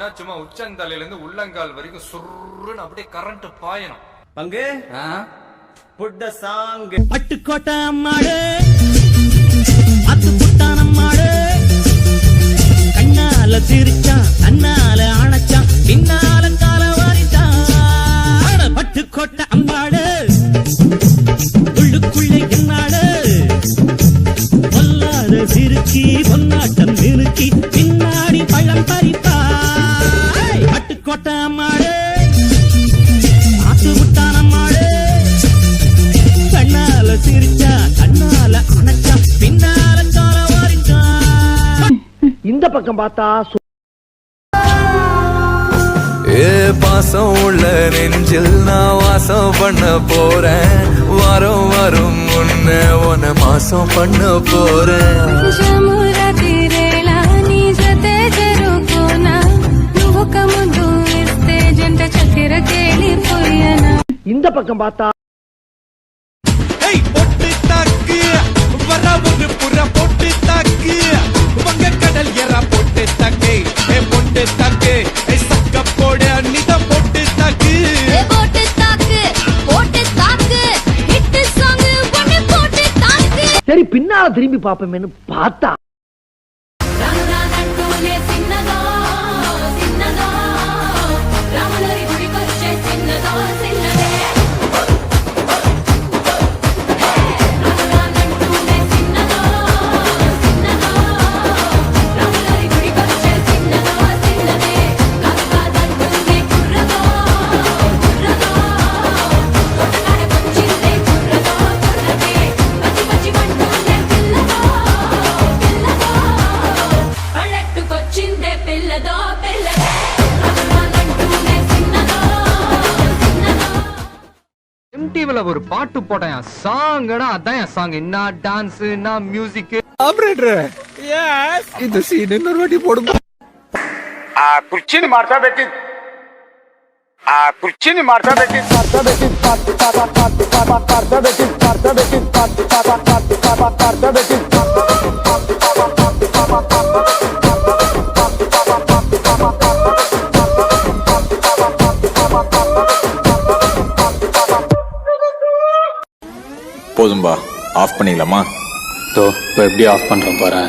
பாஞ்சுனா சும்மா உச்சந்தலையில இருந்து உள்ளங்கால் வரைக்கும் சுருன்னு அப்படியே கரண்ட் பாயணும். பங்கு put the song. பட்டுக்கோட்டை அம்மாடு அத்து புட்டான அம்மாடு கண்ணால சிரிச்சான் கண்ணால அணைச்சான் பின்னால கால வாரிச்சான். பட்டுக்கோட்டை அம்மாடு உள்ளுக்குள்ளே என்னாடு பொல்லாத சிறுக்கி பொன்னாட்டம் நிறுக்கி பின்னாடி பழம் பறிப்பா. பட்டுக்கோட்டை அம்மாடு ஆத்து புட்டான அம்மாடு கண்ணால சிரிச்சா கண்ணால அணைச்சா பின்னால கால வாரிச்சா. இந்த பக்கம் பார்த்தா பாசம் உள்ள நெஞ்சில் நான் வாசம் பண்ண போறேன். வரும் வரும் முன்ன உன மாசம் பண்ண போறேன். இந்த பக்கம் பார்த்தா பொட்டு தாக்கு வர ஒரு புற பொட்டு தாக்கு வங்க கடல் எற பொட்டு தாக்கு பொட்டு தாக்கு சக்க போட அன்னித பொட்டு தாக்கு போட்டு தாக்கு போட்டு தாக்கு ஹிட் சாங் ஒன்னு போட்டு தாக்கு. சரி பின்னால திரும்பி பாப்போமேன்னு பார்த்தா MTVல ஒரு பாட்டு போட்டேன் சாங்கடா, அதான் என் சாங். என்ன டான்ஸ் என்ன மியூசிக். ஆபரேட்டர் எஸ் இந்த சீன் இன்னொரு வாட்டி போடுங்க. ಕುರ್ಚಿನ ಮಾಡ್ತಾ ಬೇಕಿ ಕುರ್ಚಿನ ಮಾಡ್ತಾ ಬೇಕಿ போதும்பா, ஆஃப் பண்ணிடலாமா? இப்போ எப்படி ஆஃப் பண்றேன் பாரு.